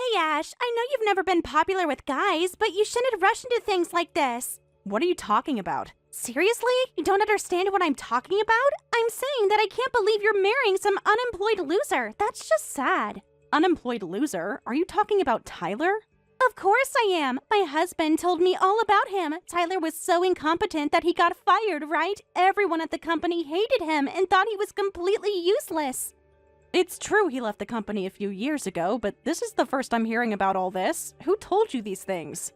Hey, Ash, I know you've never been popular with guys, but you shouldn't rush into things like this. What are you talking about? Seriously? You don't understand what I'm talking about? I'm saying that I can't believe you're marrying some unemployed loser. That's just sad. Unemployed loser? Are you talking about Tyler? Of course I am. My husband told me all about him. Tyler was so incompetent that he got fired, right? Everyone at the company hated him and thought he was completely useless. It's true he left the company a few years ago, but this is the first I'm hearing about all this. Who told you these things?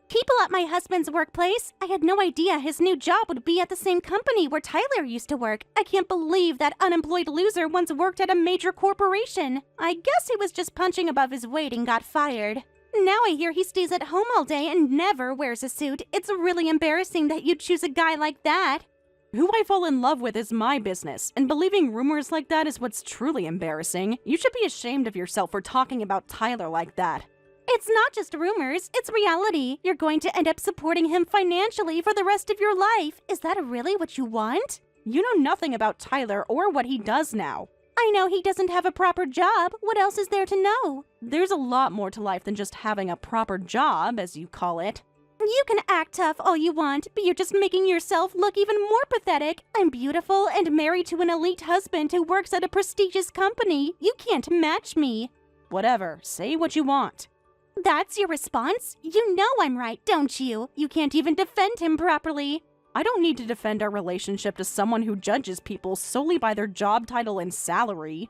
People at my husband's workplace. I had no idea his new job would be at the same company where Tyler used to work. I can't believe that unemployed loser once worked at a major corporation. I guess he was just punching above his weight and got fired. Now I hear he stays at home all day and never wears a suit. It's really embarrassing that you'd choose a guy like that. Who I fall in love with is my business, and believing rumors like that is what's truly embarrassing. You should be ashamed of yourself for talking about Tyler like that. It's not just rumors, it's reality. You're going to end up supporting him financially for the rest of your life. Is that really what you want? You know nothing about Tyler or what he does now. I know he doesn't have a proper job. What else is there to know? There's a lot more to life than just having a proper job, as you call it. You can act tough all you want, but you're just making yourself look even more pathetic. I'm beautiful and married to an elite husband who works at a prestigious company. You can't match me. Whatever, say what you want. That's your response? You know I'm right, don't you? You can't even defend him properly. I don't need to defend our relationship to someone who judges people solely by their job title and salary.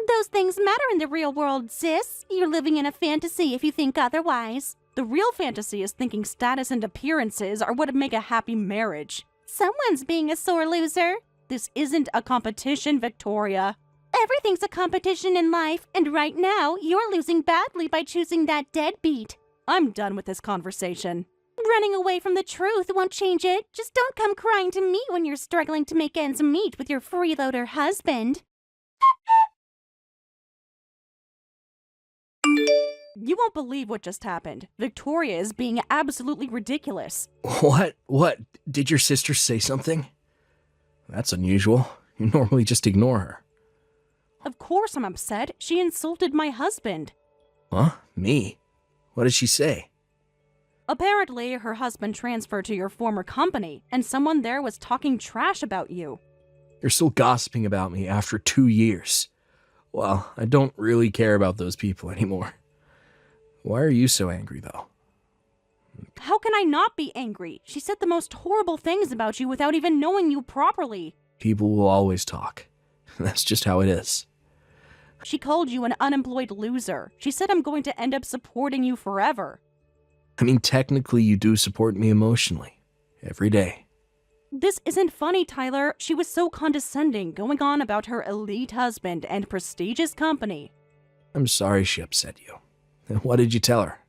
Those things matter in the real world, sis. You're living in a fantasy if you think otherwise. The real fantasy is thinking status and appearances are what would make a happy marriage. Someone's being a sore loser. This isn't a competition, Victoria. Everything's a competition in life, and right now, you're losing badly by choosing that deadbeat. I'm done with this conversation. Running away from the truth won't change it. Just don't come crying to me when you're struggling to make ends meet with your freeloader husband. You won't believe what just happened. Victoria is being absolutely ridiculous. What? Did your sister say something? That's unusual. You normally just ignore her. Of course I'm upset. She insulted my husband. Huh? Me? What did she say? Apparently, her husband transferred to your former company, and someone there was talking trash about you. You're still gossiping about me after 2 years. Well, I don't really care about those people anymore. Why are you so angry, though? How can I not be angry? She said the most horrible things about you without even knowing you properly. People will always talk. That's just how it is. She called you an unemployed loser. She said I'm going to end up supporting you forever. I mean, technically you do support me emotionally. Every day. This isn't funny, Tyler. She was so condescending, going on about her elite husband and prestigious company. I'm sorry she upset you. What did you tell her?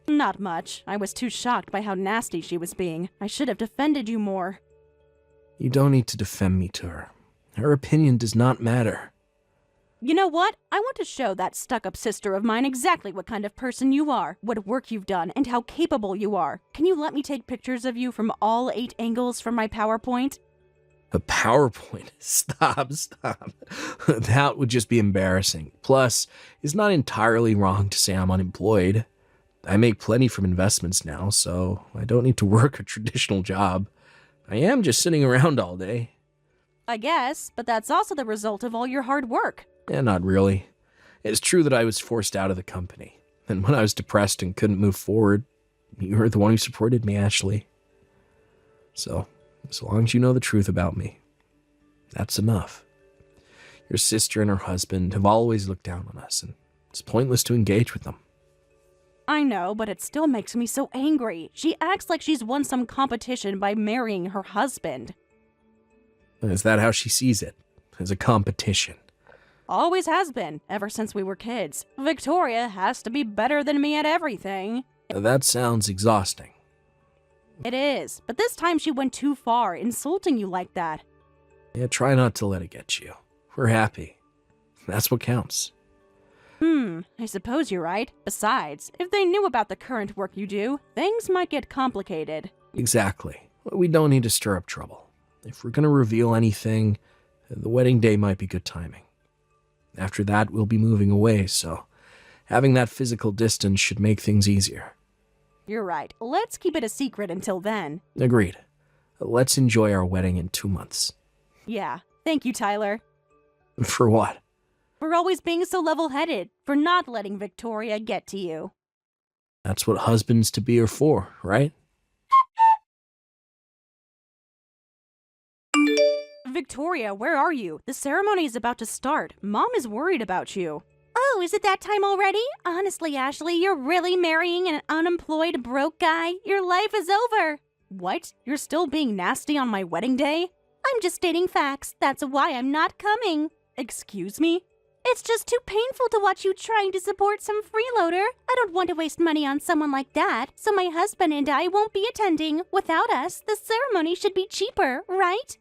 Not much. I was too shocked by how nasty she was being. I should have defended you more. You don't need to defend me to her. Her opinion does not matter. You know what? I want to show that stuck-up sister of mine exactly what kind of person you are, what work you've done, and how capable you are. Can you let me take pictures of you from all 8 angles from my PowerPoint? A PowerPoint? Stop. That would just be embarrassing. Plus, it's not entirely wrong to say I'm unemployed. I make plenty from investments now, so I don't need to work a traditional job. I am just sitting around all day. I guess, but that's also the result of all your hard work. Yeah, not really. It's true that I was forced out of the company. And when I was depressed and couldn't move forward, you were the one who supported me, Ashley. So, as long as you know the truth about me, that's enough. Your sister and her husband have always looked down on us, and it's pointless to engage with them. I know, but it still makes me so angry. She acts like she's won some competition by marrying her husband. Is that how she sees it? As a competition? Always has been, ever since we were kids. Victoria has to be better than me at everything. That sounds exhausting. It is, but this time she went too far, insulting you like that. Yeah, try not to let it get you. We're happy. That's what counts. I suppose you're right. Besides, if they knew about the current work you do, things might get complicated. Exactly. We don't need to stir up trouble. If we're going to reveal anything, the wedding day might be good timing. After that, we'll be moving away, so Having that physical distance should make things easier. You're right. Let's keep it a secret until then. Agreed. Let's enjoy our wedding in 2 months. Yeah. Thank you, Tyler. For what? For always being so level-headed. For not letting Victoria get to you. That's what husbands-to-be are for, right? Victoria, where are you? The ceremony is about to start. Mom is worried about you. Oh, is it that time already? Honestly, Ashley, you're really marrying an unemployed broke guy? Your life is over. What? You're still being nasty on my wedding day? I'm just stating facts. That's why I'm not coming. Excuse me? It's just too painful to watch you trying to support some freeloader. I don't want to waste money on someone like that, so my husband and I won't be attending. Without us, the ceremony should be cheaper, right?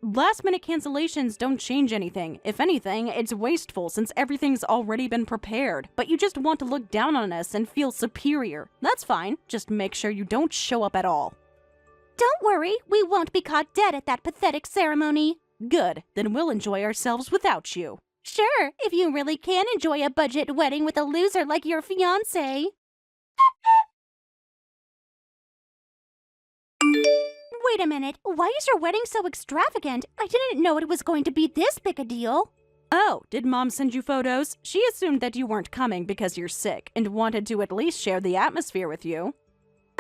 Last-minute cancellations don't change anything. If anything, it's wasteful since everything's already been prepared. But you just want to look down on us and feel superior. That's fine. Just make sure you don't show up at all. Don't worry, we won't be caught dead at that pathetic ceremony. Good. Then we'll enjoy ourselves without you. Sure, if you really can enjoy a budget wedding with a loser like your fiancé. Wait a minute, why is your wedding so extravagant? I didn't know it was going to be this big a deal. Oh, did Mom send you photos? She assumed that you weren't coming because you're sick and wanted to at least share the atmosphere with you.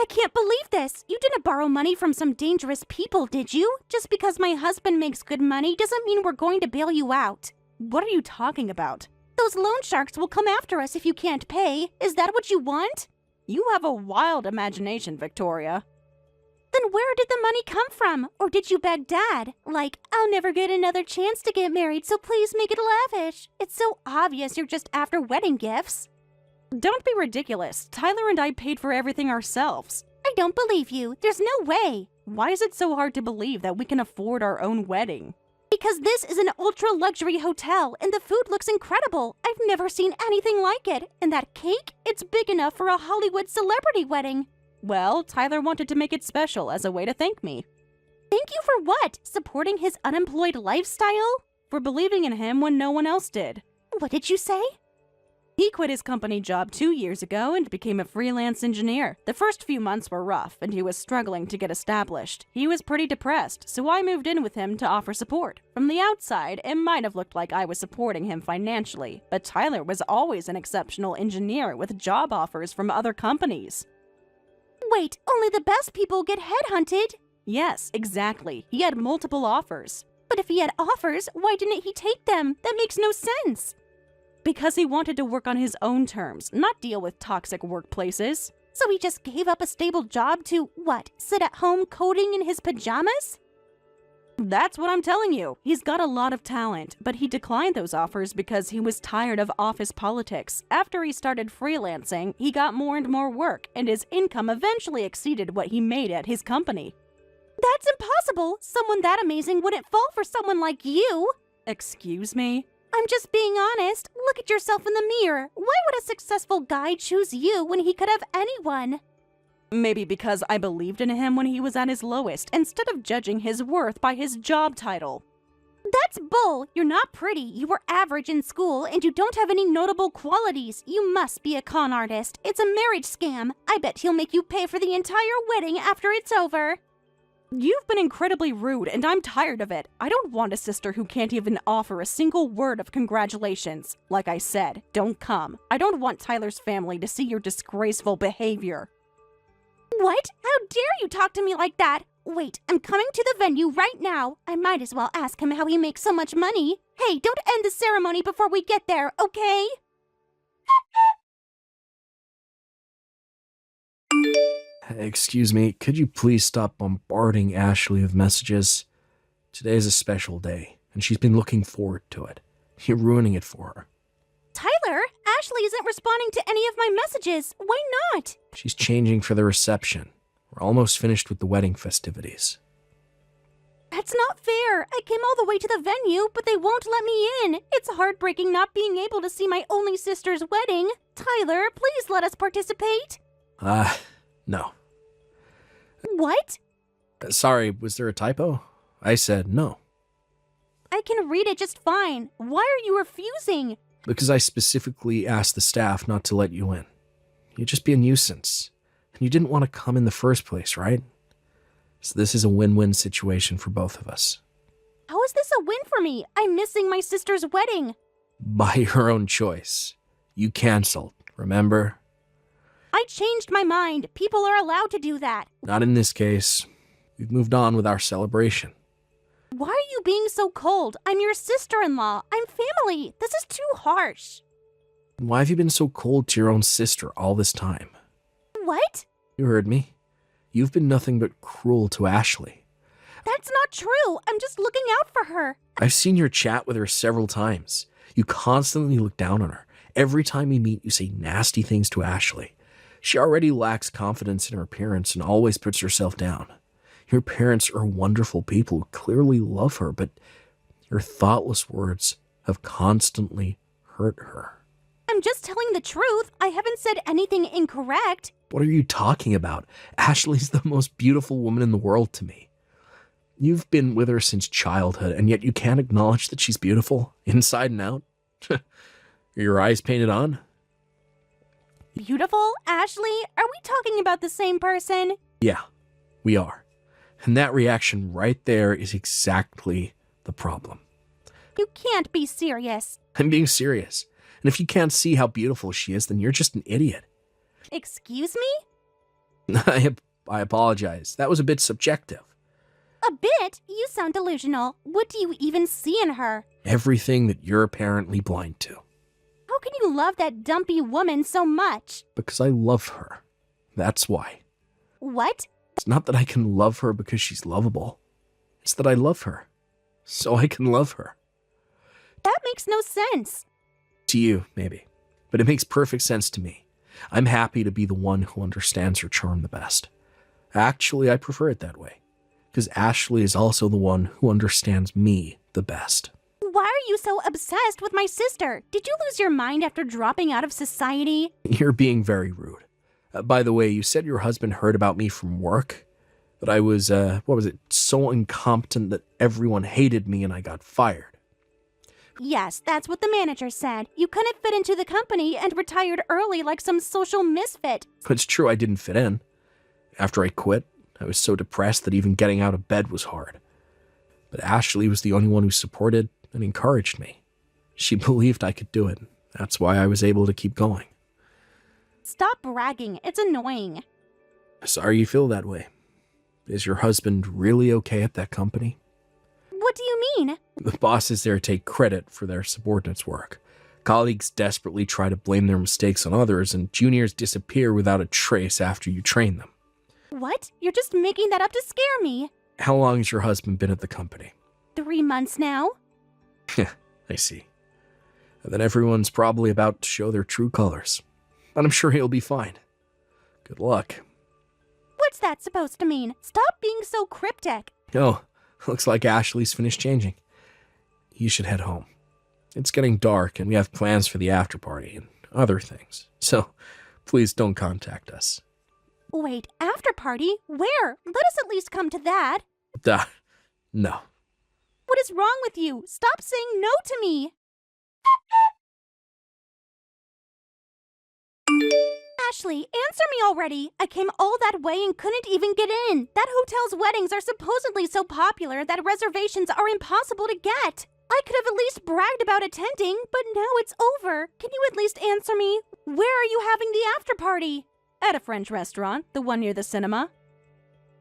I can't believe this. You didn't borrow money from some dangerous people, did you? Just because my husband makes good money doesn't mean we're going to bail you out. What are you talking about? Those loan sharks will come after us if you can't pay. Is that what you want? You have a wild imagination, Victoria. Then where did the money come from? Or did you beg Dad? Like, I'll never get another chance to get married, so please make it lavish. It's so obvious you're just after wedding gifts. Don't be ridiculous. Tyler and I paid for everything ourselves. I don't believe you. There's no way. Why is it so hard to believe that we can afford our own wedding? Because this is an ultra-luxury hotel, and the food looks incredible. I've never seen anything like it. And that cake? It's big enough for a Hollywood celebrity wedding. Well, Tyler wanted to make it special as a way to thank me. Thank you for what? Supporting his unemployed lifestyle? For believing in him when no one else did. What did you say? He quit his company job 2 years ago and became a freelance engineer. The first few months were rough, and he was struggling to get established. He was pretty depressed, so I moved in with him to offer support. From the outside, it might have looked like I was supporting him financially, but Tyler was always an exceptional engineer with job offers from other companies. Wait, only the best people get headhunted? Yes, exactly. He had multiple offers. But if he had offers, why didn't he take them? That makes no sense. Because he wanted to work on his own terms, not deal with toxic workplaces. So he just gave up a stable job to, what, sit at home coding in his pajamas? That's what I'm telling you. He's got a lot of talent, but he declined those offers because he was tired of office politics. After he started freelancing, he got more and more work, and his income eventually exceeded what he made at his company. That's impossible. Someone that amazing wouldn't fall for someone like you. Excuse me? I'm just being honest. Look at yourself in the mirror. Why would a successful guy choose you when he could have anyone? Maybe because I believed in him when he was at his lowest, instead of judging his worth by his job title. That's bull. You're not pretty. You were average in school, and you don't have any notable qualities. You must be a con artist. It's a marriage scam. I bet he'll make you pay for the entire wedding after it's over. You've been incredibly rude, and I'm tired of it. I don't want a sister who can't even offer a single word of congratulations. Like I said, don't come. I don't want Tyler's family to see your disgraceful behavior. What? How dare you talk to me like that? Wait, I'm coming to the venue right now. I might as well ask him how he makes so much money. Hey, don't end the ceremony before we get there, okay? Excuse me, could you please stop bombarding Ashley with messages? Today is a special day, and she's been looking forward to it. You're ruining it for her. Tyler, Ashley isn't responding to any of my messages. Why not? She's changing for the reception. We're almost finished with the wedding festivities. That's not fair. I came all the way to the venue, but they won't let me in. It's heartbreaking not being able to see my only sister's wedding. Tyler, please let us participate. No. What? Sorry, was there a typo? I said no. I can read it just fine. Why are you refusing? Because I specifically asked the staff not to let you in. You'd just be a nuisance. And you didn't want to come in the first place, right? So this is a win-win situation for both of us. How is this a win for me? I'm missing my sister's wedding. By your own choice. You canceled, remember? I changed my mind. People are allowed to do that. Not in this case. We've moved on with our celebration. Why are you being so cold? I'm your sister-in-law. I'm family. This is too harsh. Why have you been so cold to your own sister all this time? What? You heard me. You've been nothing but cruel to Ashley. That's not true. I'm just looking out for her. I've seen your chat with her several times. You constantly look down on her. Every time we meet, you say nasty things to Ashley. She already lacks confidence in her appearance and always puts herself down. Your parents are wonderful people who clearly love her, but your thoughtless words have constantly hurt her. I'm just telling the truth. I haven't said anything incorrect. What are you talking about? Ashley's the most beautiful woman in the world to me. You've been with her since childhood, and yet you can't acknowledge that she's beautiful, inside and out? Are your eyes painted on? Beautiful? Ashley? Are we talking about the same person? Yeah, we are. And that reaction right there is exactly the problem. You can't be serious. I'm being serious. And if you can't see how beautiful she is, then you're just an idiot. Excuse me? I apologize. That was a bit subjective. A bit? You sound delusional. What do you even see in her? Everything that you're apparently blind to. How can you love that dumpy woman so much? Because I love her. That's why. What? It's not that I can love her because she's lovable. It's that I love her. So I can love her. That makes no sense. To you, maybe. But it makes perfect sense to me. I'm happy to be the one who understands her charm the best. Actually, I prefer it that way. Because Ashley is also the one who understands me the best. Why are you so obsessed with my sister? Did you lose your mind after dropping out of society? You're being very rude. By the way, you said your husband heard about me from work. That I was, so incompetent that everyone hated me and I got fired. Yes, that's what the manager said. You couldn't fit into the company and retired early like some social misfit. It's true I didn't fit in. After I quit, I was so depressed that even getting out of bed was hard. But Ashley was the only one who supported and encouraged me. She believed I could do it. That's why I was able to keep going. Stop bragging. It's annoying. Sorry you feel that way. Is your husband really okay at that company? What do you mean? The bosses there take credit for their subordinates' work. Colleagues desperately try to blame their mistakes on others, and juniors disappear without a trace after you train them. What? You're just making that up to scare me. How long has your husband been at the company? 3 months now. I see. And then everyone's probably about to show their true colors. But I'm sure he'll be fine. Good luck. What's that supposed to mean? Stop being so cryptic. Oh, looks like Ashley's finished changing. You should head home. It's getting dark and we have plans for the after party and other things. So please don't contact us. Wait, after party? Where? Let us at least come to that. No. What is wrong with you? Stop saying no to me. Ashley, answer me already. I came all that way and couldn't even get in. That hotel's weddings are supposedly so popular that reservations are impossible to get. I could have at least bragged about attending, but now it's over. Can you at least answer me? Where are you having the after party? At a French restaurant, the one near the cinema.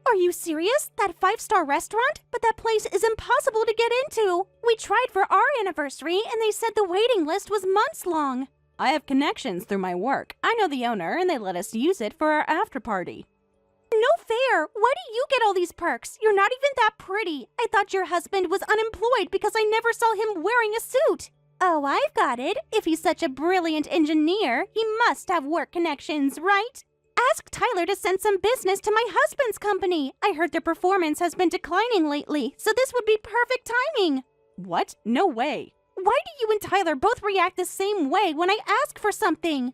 Are you serious? That 5-star restaurant? But that place is impossible to get into. We tried for our anniversary and they said the waiting list was months long. I have connections through my work. I know the owner and they let us use it for our after party. No fair. Why do you get all these perks? You're not even that pretty. I thought your husband was unemployed because I never saw him wearing a suit. Oh, I've got it. If he's such a brilliant engineer, he must have work connections, right? Ask Tyler to send some business to my husband's company. I heard their performance has been declining lately, so this would be perfect timing. What? No way. Why do you and Tyler both react the same way when I ask for something?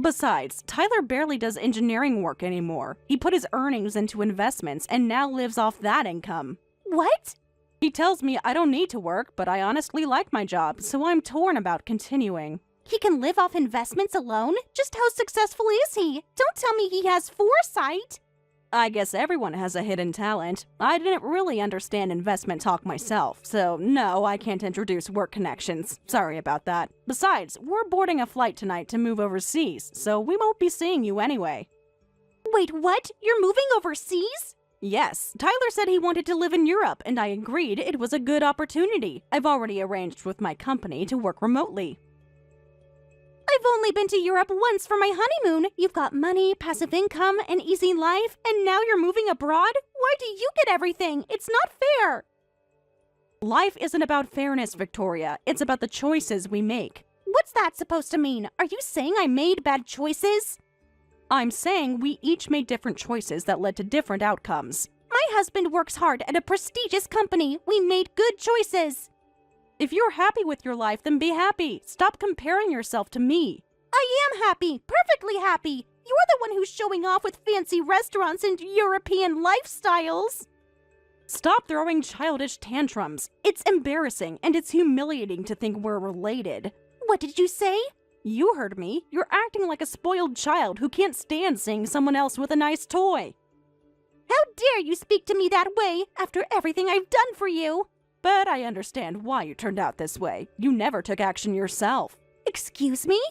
Besides, Tyler barely does engineering work anymore. He put his earnings into investments and now lives off that income. What? He tells me I don't need to work, but I honestly like my job, so I'm torn about continuing. He can live off investments alone? Just how successful is he? Don't tell me he has foresight. I guess everyone has a hidden talent. I didn't really understand investment talk myself, so no, I can't introduce work connections. Sorry about that. Besides, we're boarding a flight tonight to move overseas, so we won't be seeing you anyway. Wait, what? You're moving overseas? Yes, Tyler said he wanted to live in Europe, and I agreed it was a good opportunity. I've already arranged with my company to work remotely. I've only been to Europe once for my honeymoon. You've got money, passive income, an easy life, and now you're moving abroad? Why do you get everything? It's not fair. Life isn't about fairness, Victoria. It's about the choices we make. What's that supposed to mean? Are you saying I made bad choices? I'm saying we each made different choices that led to different outcomes. My husband works hard at a prestigious company. We made good choices. If you're happy with your life, then be happy. Stop comparing yourself to me. I am happy, perfectly happy. You're the one who's showing off with fancy restaurants and European lifestyles. Stop throwing childish tantrums. It's embarrassing and it's humiliating to think we're related. What did you say? You heard me. You're acting like a spoiled child who can't stand seeing someone else with a nice toy. How dare you speak to me that way after everything I've done for you? But I understand why you turned out this way. You never took action yourself. Excuse me?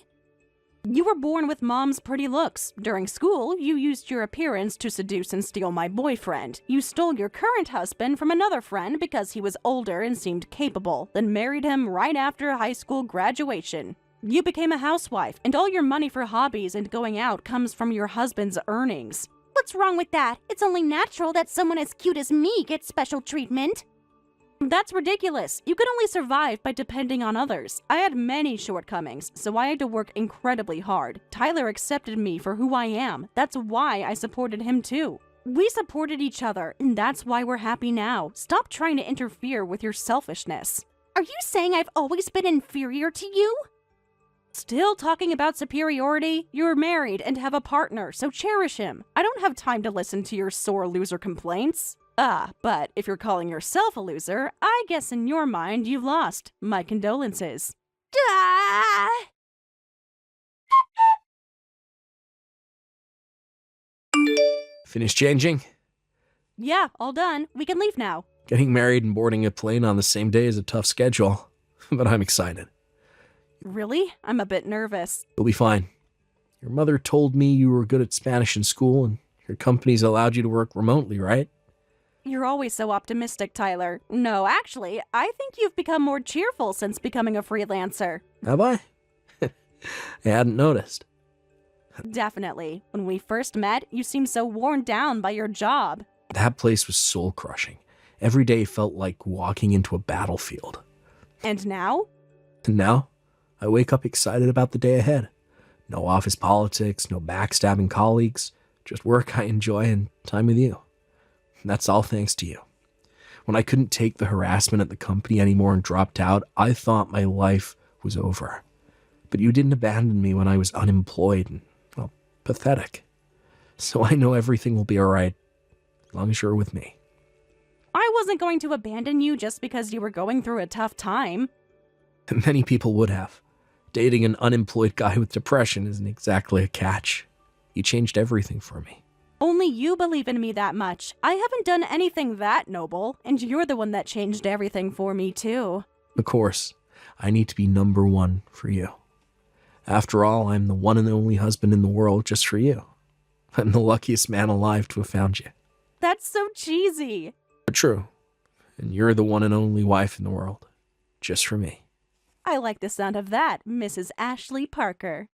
You were born with mom's pretty looks. During school, you used your appearance to seduce and steal my boyfriend. You stole your current husband from another friend because he was older and seemed capable, then married him right after high school graduation. You became a housewife, and all your money for hobbies and going out comes from your husband's earnings. What's wrong with that? It's only natural that someone as cute as me gets special treatment. That's ridiculous. You could only survive by depending on others. I had many shortcomings, so I had to work incredibly hard. Tyler accepted me for who I am. That's why I supported him too. We supported each other, and that's why we're happy now. Stop trying to interfere with your selfishness. Are you saying I've always been inferior to you? Still talking about superiority? You're married and have a partner, so cherish him. I don't have time to listen to your sore loser complaints. But if you're calling yourself a loser, I guess in your mind you've lost. My condolences. Ah! Finished changing? Yeah, all done. We can leave now. Getting married and boarding a plane on the same day is a tough schedule, but I'm excited. Really? I'm a bit nervous. You'll be fine. Your mother told me you were good at Spanish in school and your company's allowed you to work remotely, right? You're always so optimistic, Tyler. No, actually, I think you've become more cheerful since becoming a freelancer. Have I? I hadn't noticed. Definitely. When we first met, you seemed so worn down by your job. That place was soul-crushing. Every day felt like walking into a battlefield. And now? And now, I wake up excited about the day ahead. No office politics, no backstabbing colleagues, just work I enjoy and time with you. And that's all thanks to you. When I couldn't take the harassment at the company anymore and dropped out, I thought my life was over. But you didn't abandon me when I was unemployed and, well, pathetic. So I know everything will be all right, as long as you're with me. I wasn't going to abandon you just because you were going through a tough time. Many people would have. Dating an unemployed guy with depression isn't exactly a catch. You changed everything for me. Only you believe in me that much. I haven't done anything that noble, and you're the one that changed everything for me, too. Of course, I need to be number one for you. After all, I'm the one and only husband in the world just for you. I'm the luckiest man alive to have found you. That's so cheesy. But true. And you're the one and only wife in the world, just for me. I like the sound of that, Mrs. Ashley Parker.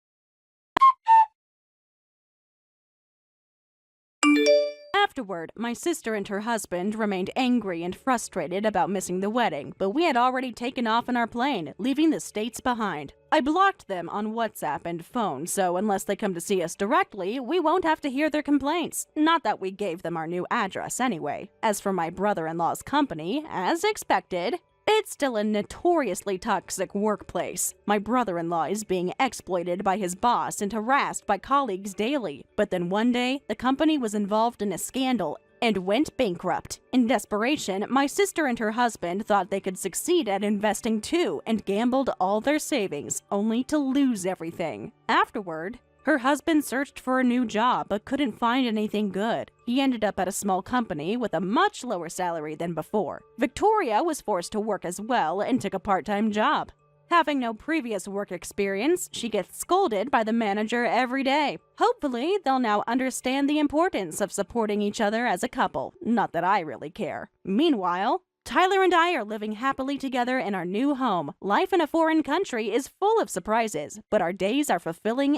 Afterward, my sister and her husband remained angry and frustrated about missing the wedding, but we had already taken off in our plane, leaving the States behind. I blocked them on WhatsApp and phone, so unless they come to see us directly, we won't have to hear their complaints. Not that we gave them our new address anyway. As for my brother-in-law's company, as expected, it's still a notoriously toxic workplace. My brother-in-law is being exploited by his boss and harassed by colleagues daily. But then one day, the company was involved in a scandal, and went bankrupt. In desperation, my sister and her husband thought they could succeed at investing too and gambled all their savings, only to lose everything. Afterward, her husband searched for a new job but couldn't find anything good. He ended up at a small company with a much lower salary than before. Victoria was forced to work as well and took a part-time job. Having no previous work experience, she gets scolded by the manager every day. Hopefully, they'll now understand the importance of supporting each other as a couple. Not that I really care. Meanwhile, Tyler and I are living happily together in our new home. Life in a foreign country is full of surprises, but our days are fulfilling